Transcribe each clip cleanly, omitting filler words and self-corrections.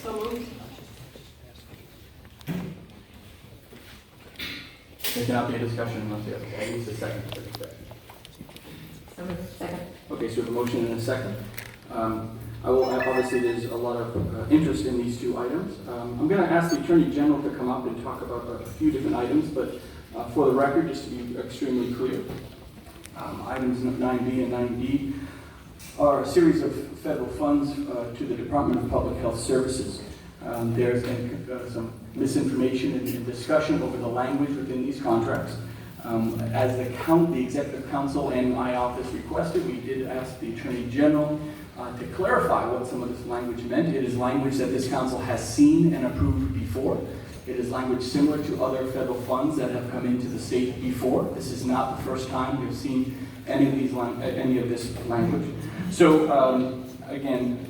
So moved. There cannot be a discussion unless you have at least a second for discussion. So moved. Second. Okay, so we have a motion and a second. Obviously, there's a lot of interest in these two items. I'm going to ask the Attorney General to come up and talk about a few different items, but for the record, just to be extremely clear, items 9B and 9D are a series of federal funds to the Department of Public Health Services. There's some misinformation and discussion over the language within these contracts. As the Executive Council and my office requested, we did ask the Attorney General to clarify what some of this language meant. It is language that this council has seen and approved before. It is language similar to other federal funds that have come into the state before. This is not the first time we've seen any of this language. So again,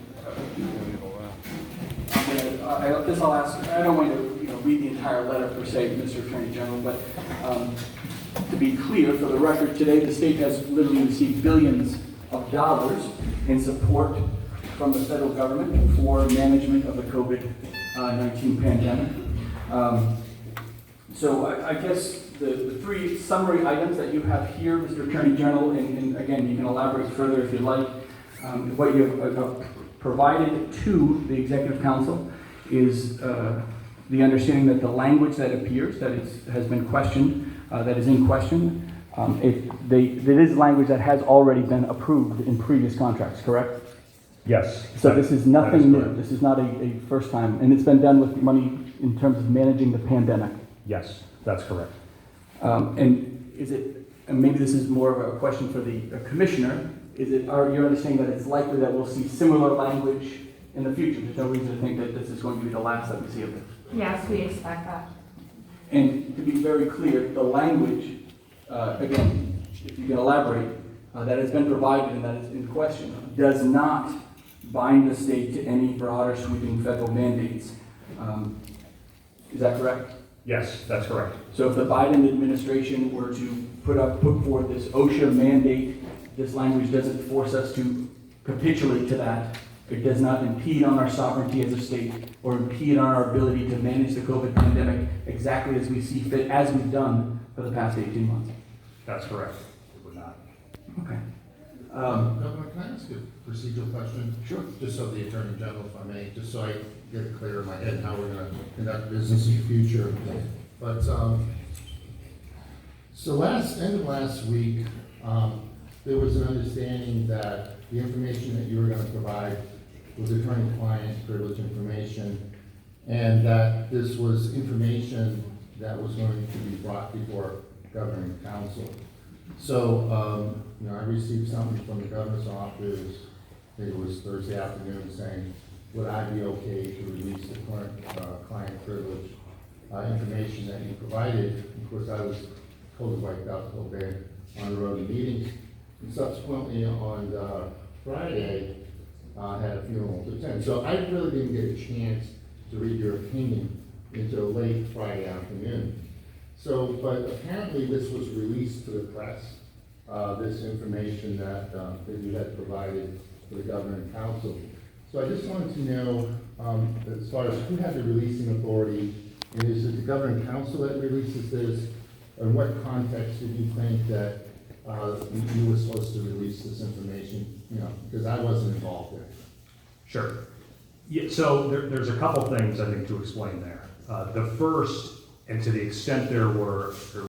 I'll ask. I don't want to read the entire letter per se, Mr. Attorney General, but to be clear, for the record, today the state has literally received billions of dollars in support from the federal government for management of the COVID-19 pandemic. So I guess the three summary items that you have here, Mr. Attorney General, and again, you can elaborate further if you'd like, what you have provided to the Executive Council is the understanding that the language that appears, that has been questioned, that is in question, it is language that has already been approved in previous contracts, correct? Yes. So this is nothing new. correct. This is not a first time, and it's been done with money in terms of managing the pandemic. Yes, that's correct. And is it? And maybe this is more of a question for the commissioner. Are you understanding that it's likely that we'll see similar language in the future? There's no reason to think that this is going to be the last that we see of this. Yes, we expect that. And to be very clear, the language, again, if you can elaborate, that has been provided and that is in question, does not bind the state to any broader sweeping federal mandates. Is that correct? Yes, that's correct. So if the Biden administration were to put forth this OSHA mandate, this language doesn't force us to capitulate to that. It does not impede on our sovereignty as a state or impede on our ability to manage the COVID pandemic exactly as we see fit, as we've done for the past 18 months. That's correct. It would not. Okay. Governor, can I ask a procedural question? Sure. Just so the Attorney General, if I may, just so I get it clear in my head how we're going to conduct business in the future. But, so end of last week, there was an understanding that the information that you were going to provide was attorney-client privilege information, and that this was information that was going to be brought before governing council. So, I received something from the governor's office, I think it was Thursday afternoon, saying, would I be okay to release the current client privilege information that you provided? Of course, I was totally wiped out the whole day on the road in meetings. And subsequently, on Friday, I had a funeral to attend. So I really didn't get a chance to read your opinion until late Friday afternoon. So, but apparently this was released to the press, this information that you had provided to the governing council. So I just wanted to know, as far as who had the releasing authority, and is it the governing council that releases this? Or in what context did you think that you were supposed to release this information? Because I wasn't involved there. Sure. Yeah, so there's a couple things I think to explain there. The first, and to the extent there